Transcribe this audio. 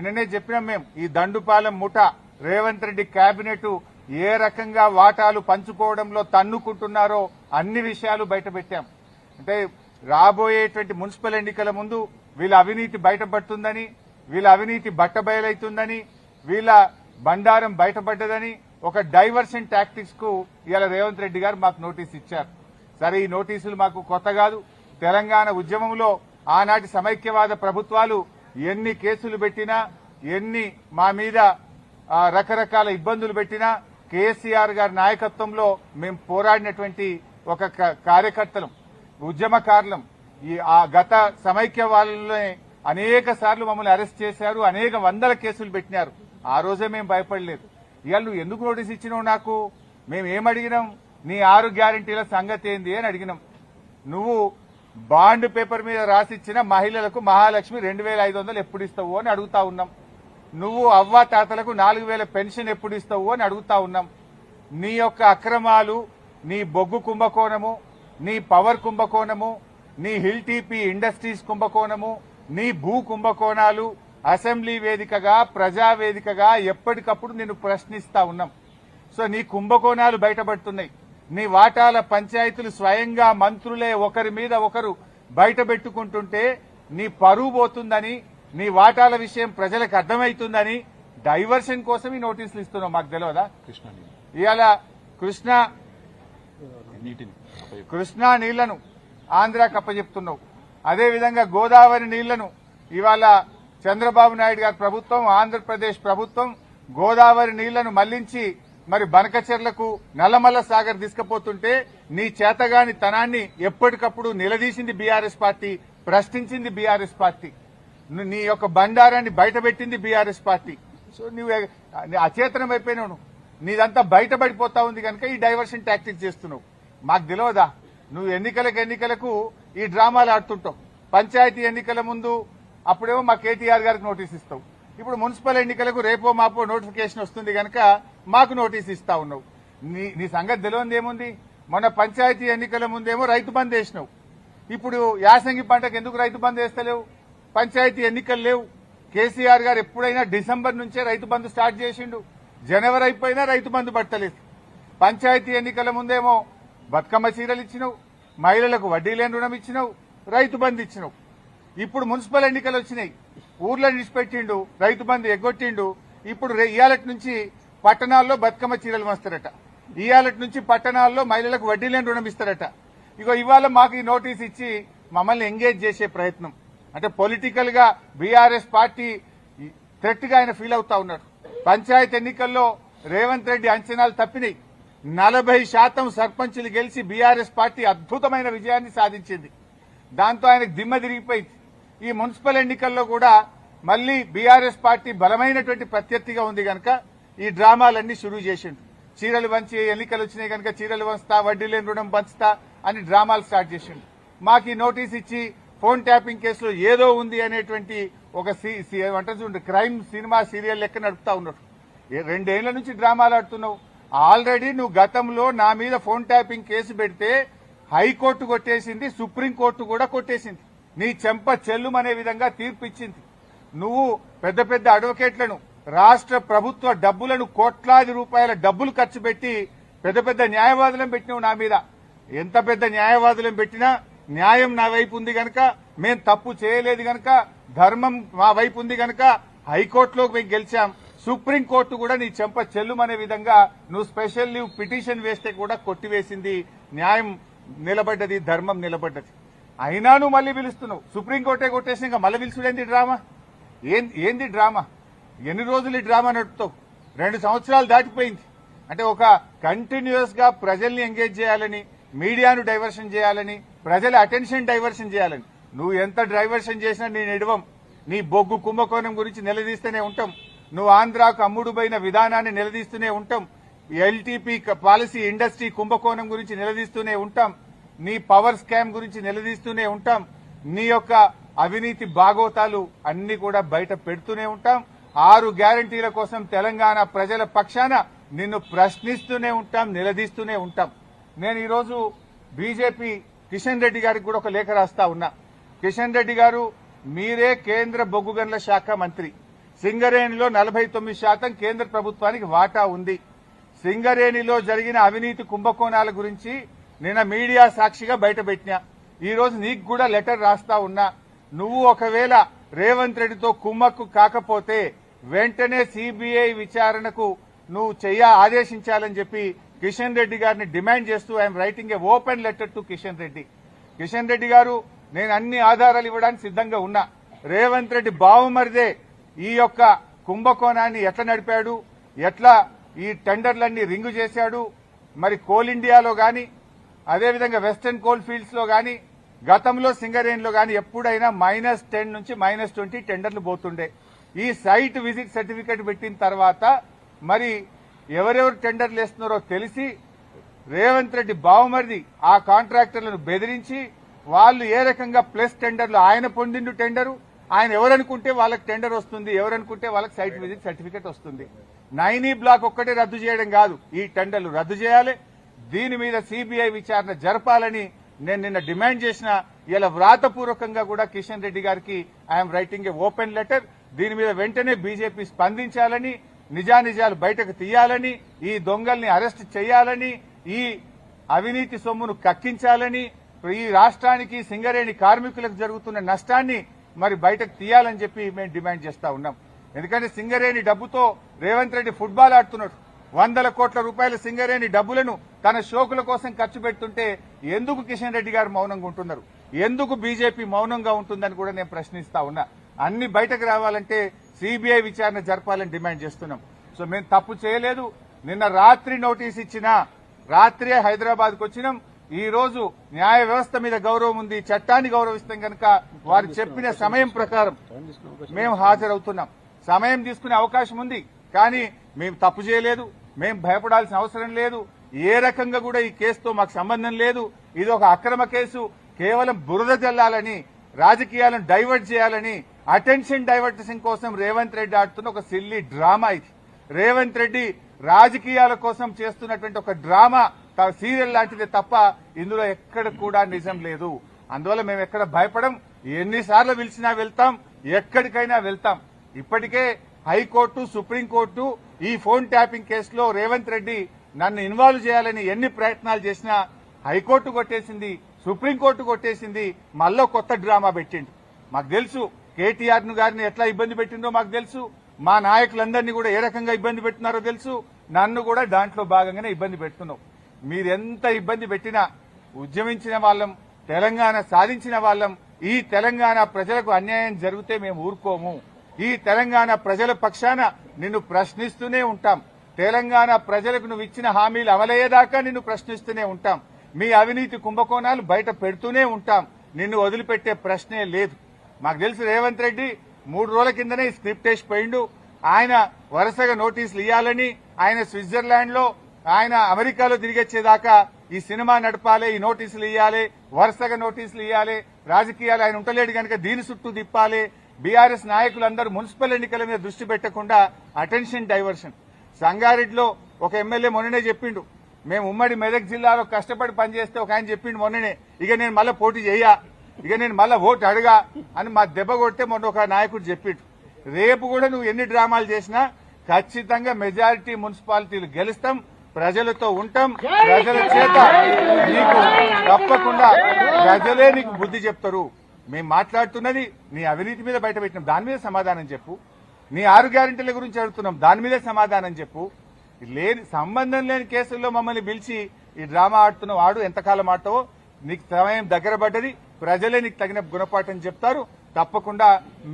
నిన్ననే చెప్పినాం మేము ఈ దండుపాలెం ముఠ రేవంత్ రెడ్డి కేబినెట్ ఏ రకంగా వాటాలు పంచుకోవడంలో తన్నుకుంటున్నారో అన్ని విషయాలు బయటపెట్టాం. అంటే రాబోయేటువంటి మున్సిపల్ ఎన్నికల ముందు వీళ్ళ అవినీతి బయటపడుతుందని, వీళ్ళ అవినీతి బట్టబయలైతుందని, వీళ్ళ బండారం బయటపడ్డదని ఒక డైవర్షన్ టాక్టిక్స్ కు ఇవాళ రేవంత్ రెడ్డి గారు మాకు నోటీస్ ఇచ్చారు. సరే, ఈ నోటీసులు మాకు కొత్త కాదు. తెలంగాణ ఉద్యమంలో ఆనాటి సమైక్యవాద ప్రభుత్వాలు ఎన్ని కేసులు పెట్టినా, ఎన్ని మా మీద రకరకాల ఇబ్బందులు పెట్టినా కేసీఆర్ గారి నాయకత్వంలో మేము పోరాడినటువంటి ఒక కార్యకర్తలం, ఉద్యమకారులం. ఆ గత సమైక్యవాదంలోనే అనేక సార్లు మమ్మల్ని అరెస్ట్ చేశారు, అనేక వందల కేసులు పెట్టినారు. ఆ రోజే మేము భయపడలేదు. ఇవాళ నువ్వు ఎందుకు నోటీస్ ఇచ్చినావు నాకు? మేము ఏమడిగినాం? నీ 6 గ్యారంటీల సంగతి ఏంది అని అడిగినాం. నువ్వు బాండ్ పేపర్ మీద రాసిచ్చిన మహిళలకు మహాలక్ష్మి 2500 ఎప్పుడు ఇస్తావు అని అడుగుతా ఉన్నాం. నువ్వు అవ్వా తాతలకు 4000 పెన్షన్ ఎప్పుడు ఇస్తావు అని అడుగుతా ఉన్నాం. నీ యొక్క అక్రమాలు, నీ బొగ్గు కుంభకోణము, నీ పవర్ కుంభకోణము, నీ హిల్ టీపీ ఇండస్ట్రీస్ కుంభకోణము, నీ భూ కుంభకోణాలు అసెంబ్లీ వేదికగా, ప్రజావేదికగా ఎప్పటికప్పుడు నిన్ను ప్రశ్నిస్తా ఉన్నాం. సో నీ కుంభకోణాలు బయటపడుతున్నాయి. నీ వాటాల పంచాయతీలు స్వయంగా మంత్రులే ఒకరి మీద ఒకరు బయట పెట్టుకుంటుంటే నీ పరువు పోతుందని, నీ వాటాల విషయం ప్రజలకు అర్థమవుతుందని డైవర్షన్ కోసం ఈ నోటీసులు ఇస్తున్నావు. మాకు తెలియదా? ఇవాళ కృష్ణా నీళ్లను ఆంధ్రాకి అప్పచెప్తున్నావు. అదేవిధంగా గోదావరి నీళ్లను ఇవాళ చంద్రబాబు నాయుడు గారి ప్రభుత్వం, ఆంధ్రప్రదేశ్ ప్రభుత్వం గోదావరి నీళ్లను మళ్లించి మరి బనకచెర్లకు, నల్లమల్ల సాగర్ తీసుకుపోతుంటే నీ చేతగాని తనాన్ని ఎప్పటికప్పుడు నిలదీసింది బీఆర్ఎస్ పార్టీ, ప్రశ్నించింది బీఆర్ఎస్ పార్టీ, నీ యొక్క బండారాన్ని బయటపెట్టింది బీఆర్ఎస్ పార్టీ. సో నువ్వు అచేతనం అయిపోయినావు. నీదంతా బయటపడిపోతా ఉంది కనుక ఈ డైవర్షన్ టాక్టిక్స్ చేస్తున్నావు. మాకు తెలియదా? నువ్వు ఎన్నికలకు ఈ డ్రామాలు ఆడుతుంటావు. పంచాయతీ ఎన్నికల ముందు అప్పుడేమో మా కేటీఆర్ గారికి నోటీస్ ఇస్తావు. ఇప్పుడు మున్సిపల్ ఎన్నికలకు రేపో మాపో నోటిఫికేషన్ వస్తుంది కనుక మాకు నోటీస్ ఇస్తా ఉన్నావు. నీ సంగతి తెలియదు ఏముంది? మొన్న పంచాయతీ ఎన్నికల ముందేమో రైతు బంద్ వేసినావు. ఇప్పుడు యాసంగి పంటకు ఎందుకు రైతు బంద్ వేస్తలేవు? పంచాయతీ ఎన్నికలు లేవు. కేసీఆర్ గారు ఎప్పుడైనా డిసెంబర్ నుంచే రైతు బంద్ స్టార్ట్ చేసిండు. జనవరి అయిపోయినా రైతు బంద్ పడతలేదు. పంచాయతీ ఎన్నికల ముందేమో బతుకమ్మ చీరలు ఇచ్చినావు, మహిళలకు వడ్డీ లేని రుణం ఇచ్చినావు, రైతు బంద్ ఇచ్చినావు. ఇప్పుడు మున్సిపల్ ఎన్నికలు వచ్చినాయి, ఊర్లను విడిచిపెట్టిండు, రైతు బంద్ ఎగ్గొట్టిండు. ఇప్పుడు ఇయాలటి నుంచి పట్టణాల్లో బతుకమ్మ చీరలు వస్తారట, ఇయాలటి నుంచి పట్టణాల్లో మహిళలకు వడ్డీ లేని రుణం ఇస్తారట. ఇగో ఇవాళ మాకు ఈ నోటీస్ ఇచ్చి మమ్మల్ని ఎంగేజ్ చేసే ప్రయత్నం. అంటే పొలిటికల్ గా బీఆర్ఎస్ పార్టీ థ్రెట్ గా ఆయన ఫీల్ అవుతా ఉన్నాడు. పంచాయతీ ఎన్నికల్లో రేవంత్ రెడ్డి అంచనాలు తప్పినాయి. 40% సర్పంచులు గెలిచి బీఆర్ఎస్ పార్టీ అద్భుతమైన విజయాన్ని సాధించింది. దాంతో ఆయనకు దిమ్మ తిరిగిపోయింది. ఈ మున్సిపల్ ఎన్నికల్లో కూడా మళ్లీ బీఆర్ఎస్ పార్టీ బలమైనటువంటి ప్రత్యర్థిగా ఉంది కనుక ఈ డ్రామాలన్నీ షురూ చేసిండు. చీరలు పంచి ఎన్నికలు వచ్చినాయి కనుక చీరలు పంచుతా, వడ్డీ లేని రుణం పంచుతా అని డ్రామాలు స్టార్ట్ చేసిండు. మాకు ఈ నోటీస్ ఇచ్చి ఫోన్ ట్యాపింగ్ కేసులో ఏదో ఉంది అనేటువంటి ఒక క్రైమ్ సినిమా సీరియల్ లెక్క నడుపుతా ఉన్నాడు. 2 ఏళ్ల నుంచి డ్రామాలు ఆడుతున్నావు. ఆల్రెడీ నువ్వు గతంలో నా మీద ఫోన్ ట్యాపింగ్ కేసు పెడితే హైకోర్టు కొట్టేసింది, సుప్రీంకోర్టు కూడా కొట్టేసింది. నీ చెంప చెల్లుమనే విధంగా తీర్పు ఇచ్చింది. నువ్వు పెద్ద పెద్ద అడ్వకేట్లను, రాష్ట్ర ప్రభుత్వ డబ్బులను, కోట్లాది రూపాయల డబ్బులు ఖర్చు పెట్టి పెద్ద పెద్ద న్యాయవాదులను పెట్టినావు నా మీద. ఎంత పెద్ద న్యాయవాదులను పెట్టినా న్యాయం నా వైపు ఉంది గనక, మేం తప్పు చేయలేదు గనక, ధర్మం మా వైపు ఉంది గనక హైకోర్టులో మేము గెలిచాం. సుప్రీంకోర్టు కూడా నీ చెంప చెల్లుమనే విధంగా నువ్వు స్పెషల్ లీవ్ పిటిషన్ వేస్తే కూడా కొట్టివేసింది. న్యాయం నిలబడ్డది, ధర్మం నిలబడ్డది. అయినా నువ్వు మళ్లీ పిలుస్తున్నావు. సుప్రీంకోర్టే కొట్టేసి ఇంకా మళ్ళీ పిలుచుడేంది డ్రామా? ఏంది డ్రామా? ఎన్ని రోజులు ఈ డ్రామా నడుపుతావు? 2 సంవత్సరాలు దాటిపోయింది. అంటే ఒక కంటిన్యూస్ గా ప్రజల్ని ఎంగేజ్ చేయాలని, మీడియాను డైవర్షన్ చేయాలని, ప్రజల అటెన్షన్ డైవర్షన్ చేయాలని నువ్వు ఎంత డైవర్షన్ చేసినా నేను ఎడవం. నీ బొగ్గు కుంభకోణం గురించి నిలదీస్తూనే ఉంటాం. నువ్వు ఆంధ్రాకు అమ్ముడుపోయిన విధానాన్ని నిలదీస్తూనే ఉంటాం. ఎల్టీపీ పాలసీ ఇండస్ట్రీ కుంభకోణం గురించి నిలదీస్తూనే ఉంటాం. నీ పవర్ స్కామ్ గురించి నిలదీస్తూనే ఉంటాం. నీ యొక్క అవినీతి బాగోతాలు అన్ని కూడా బయట పెడుతూనే ఉంటాం. 6 గ్యారంటీల కోసం తెలంగాణ ప్రజల పక్షాన నిన్ను ప్రశ్నిస్తూనే ఉంటాం, నిలదీస్తూనే ఉంటాం. నేను ఈరోజు బీజేపీ కిషన్ రెడ్డి గారికి కూడా ఒక లేఖ రాస్తా ఉన్నా. కిషన్ రెడ్డి గారు, మీరే కేంద్ర బొగ్గు గనుల శాఖ మంత్రి, సింగరేణిలో 49% కేంద్ర ప్రభుత్వానికి వాటా ఉంది. సింగరేణిలో జరిగిన అవినీతి కుంభకోణాల గురించి నిన్న మీడియా సాక్షిగా బయటపెట్టినా. ఈ రోజు నీకు కూడా లెటర్ రాస్తా ఉన్నా. నువ్వు ఒకవేళ రేవంత్ రెడ్డితో కుమ్మక్కు కాకపోతే వెంటనే సిబిఐ విచారణకు నువ్వు ఆదేశించాలని చెప్పి కిషన్ రెడ్డి గారిని డిమాండ్ చేస్తూ I'm writing A open letter to Kishan Reddy. Kishan Reddy గారు, నేను అన్ని ఆధారాలు ఇవ్వడానికి సిద్ధంగా ఉన్నా. రేవంత్ రెడ్డి బావుమరిదే ఈ యొక్క కుంభకోణాన్ని ఎట్లా నడిపాడు, ఎట్లా ఈ టెండర్లన్నీ రింగు చేశాడు, మరి కోల్ ఇండియాలో గాని అదేవిధంగా వెస్టర్న్ కోల్ ఫీల్డ్స్ లో గాని గతంలో సింగరేణిలో గాని ఎప్పుడైనా -10 నుంచి -20 టెండర్లు పోతుండే. ఈ సైట్ విజిట్ సర్టిఫికేట్ పెట్టిన తర్వాత మరి ఎవరెవరు టెండర్లు వేస్తున్నారో తెలిసి రేవంత్ రెడ్డి బావుమరిది ఆ కాంట్రాక్టర్లను బెదిరించి వాళ్ళు ఏ రకంగా ప్లస్ టెండర్లు ఆయన పొందిండు టెండరు, ఆయన ఎవరనుకుంటే వాళ్ళకి టెండర్ వస్తుంది, ఎవరనుకుంటే వాళ్ళకి సైట్ విజిట్ సర్టిఫికేట్ వస్తుంది. 9E బ్లాక్ ఒక్కటే రద్దు చేయడం కాదు, ఈ టెండర్లు రద్దు చేయాలి. దీని మీద సిబిఐ విచారణ జరపాలని నేను నిన్న డిమాండ్ చేసిన. ఇలా వ్రాతపూర్వకంగా కూడా కిషన్ రెడ్డి గారికి I'm writing A open letter. దీని మీద వెంటనే బీజేపీ స్పందించాలని, నిజానిజాలు బయటకు తీయాలని, ఈ దొంగల్ని అరెస్ట్ చేయాలని, ఈ అవినీతి సొమ్మును కక్కించాలని, ఈ రాష్ట్రానికి సింగరేణి కార్మికులకు జరుగుతున్న నష్టాన్ని మరి బయటకు తీయాలని చెప్పి మేము డిమాండ్ చేస్తా ఉన్నాం. ఎందుకంటే సింగరేణి డబ్బుతో రేవంత్ రెడ్డి ఫుట్బాల్ ఆడుతున్నాడు. 100 కోట్ల రూపాయల సింగరేణి డబ్బులను తన షోకుల కోసం ఖర్చు పెడుతుంటే ఎందుకు కిషన్ రెడ్డి గారు మౌనంగా ఉంటున్నారు, ఎందుకు బీజేపీ మౌనంగా ఉంటుందని కూడా నేను ప్రశ్నిస్తా ఉన్నా. అన్ని బయటకు రావాలంటే సిబిఐ విచారణ జరపాలని డిమాండ్ చేస్తున్నాం. సో మేము తప్పు చేయలేదు. నిన్న రాత్రి నోటీస్ ఇచ్చినా రాత్రే హైదరాబాద్ కు వచ్చినాం. ఈ రోజు న్యాయ వ్యవస్థ మీద గౌరవం ఉంది, చట్టాన్ని గౌరవిస్తాం కనుక వారు చెప్పిన సమయం ప్రకారం మేము హాజరవుతున్నాం. సమయం తీసుకునే అవకాశం ఉంది, కానీ మేము తప్పు చేయలేదు, మేము భయపడాల్సిన అవసరం లేదు. ఏ రకంగా కూడా ఈ కేసుతో మాకు సంబంధం లేదు. ఇది ఒక అక్రమ కేసు. కేవలం బురద జల్లాలని, రాజకీయాలను డైవర్ట్ చేయాలని, అటెన్షన్ డైవర్టేషన్ కోసం రేవంత్ రెడ్డి ఆడుతున్న ఒక సిల్లీ డ్రామా ఇది. రేవంత్ రెడ్డి రాజకీయాల కోసం చేస్తున్నటువంటి ఒక డ్రామా సీరియల్ లాంటిదే తప్ప ఇందులో ఎక్కడ కూడా నిజం లేదు. అందువల్ల మేము ఎక్కడ భయపడం. ఎన్నిసార్లు పిలిచినా వెళ్తాం, ఎక్కడికైనా వెళ్తాం. ఇప్పటికే హైకోర్టు, సుప్రీంకోర్టు ఈ ఫోన్ ట్యాపింగ్ కేసులో రేవంత్ రెడ్డి నన్ను ఇన్వాల్వ్ చేయాలని ఎన్ని ప్రయత్నాలు చేసినా హైకోర్టు కొట్టేసింది, సుప్రీంకోర్టు కొట్టేసింది. మళ్ళీ కొత్త డ్రామా పెట్టిండు. మాకు తెలుసు కేటీఆర్ గారిని ఎట్లా ఇబ్బంది పెట్టిందో మాకు తెలుసు. మా నాయకులందరినీ కూడా ఏ రకంగా ఇబ్బంది పెట్టినారో తెలుసు. నన్ను కూడా దాంట్లో భాగంగానే ఇబ్బంది పెడుతున్నావు. మీరెంత ఇబ్బంది పెట్టినా ఉద్యమించిన వాళ్ళం, తెలంగాణ సాధించిన వాళ్ళం. ఈ తెలంగాణ ప్రజలకు అన్యాయం జరిగితే మేము ఊరుకోము. ఈ తెలంగాణ ప్రజల పక్షాన నిన్ను ప్రశ్నిస్తూనే ఉంటాం. తెలంగాణ ప్రజలకు నువ్వు ఇచ్చిన హామీలు అమలయ్యేదాకా నిన్ను ప్రశ్నిస్తూనే ఉంటాం. మీ అవినీతి కుంభకోణాలు బయట పెడుతూనే ఉంటాం. నిన్ను వదిలిపెట్టే ప్రశ్నే లేదు. మాకు తెలుసు రేవంత్ రెడ్డి 3 రోజుల కిందనే స్క్రిప్ట్ వేసి పోయిండు. ఆయన వరుసగా నోటీసులు ఇవ్వాలని, ఆయన స్విట్జర్లాండ్ లో, ఆయన అమెరికాలో తిరిగొచ్చేదాకా ఈ సినిమా నడపాలి, ఈ నోటీసులు ఇవ్వాలి, వరుసగా నోటీసులు ఇవ్వాలి. రాజకీయాలు ఆయన ఉండలేడు కనుక దీని చుట్టూ తిప్పాలి. బీఆర్ఎస్ నాయకులందరూ మున్సిపల్ ఎన్నికల మీద దృష్టి పెట్టకుండా అటెన్షన్ డైవర్షన్. సంగారెడ్డిలో ఒక ఎమ్మెల్యే మొన్ననే చెప్పిండు, మేము ఉమ్మడి మెదక్ జిల్లాలో కష్టపడి పనిచేస్తే ఒక ఆయన చెప్పిండు మొన్ననే, ఇక నేను మళ్ళా పోటీ చెయ్యా, ఇక నేను మళ్ళా ఓటు అడగా అని మా దెబ్బ కొడితే మొన్న ఒక నాయకుడు చెప్పిండు. రేపు కూడా నువ్వు ఎన్ని డ్రామాలు చేసినా ఖచ్చితంగా మెజారిటీ మున్సిపాలిటీలు గెలుస్తాం, ప్రజలతో ఉంటాం. ప్రజల చేత నీకు తప్పకుండా ప్రజలే నీకు బుద్ధి చెప్తారు. మేము మాట్లాడుతున్నది నీ అవినీతి మీద బయట పెట్టినాం, దాని మీద సమాధానం చెప్పు. నీ 6 గ్యారెంటీల గురించి అడుగుతున్నాం, దాని మీదే సమాధానం చెప్పు. సంబంధం లేని కేసుల్లో మమ్మల్ని పిలిచి ఈ డ్రామా ఆడుతున్నావు, ఆడు ఎంతకాలం ఆడతావో. నీకు సమయం దగ్గర పడ్డది, ప్రజలే నీకు తగిన గుణపాఠం చెప్తారు. తప్పకుండా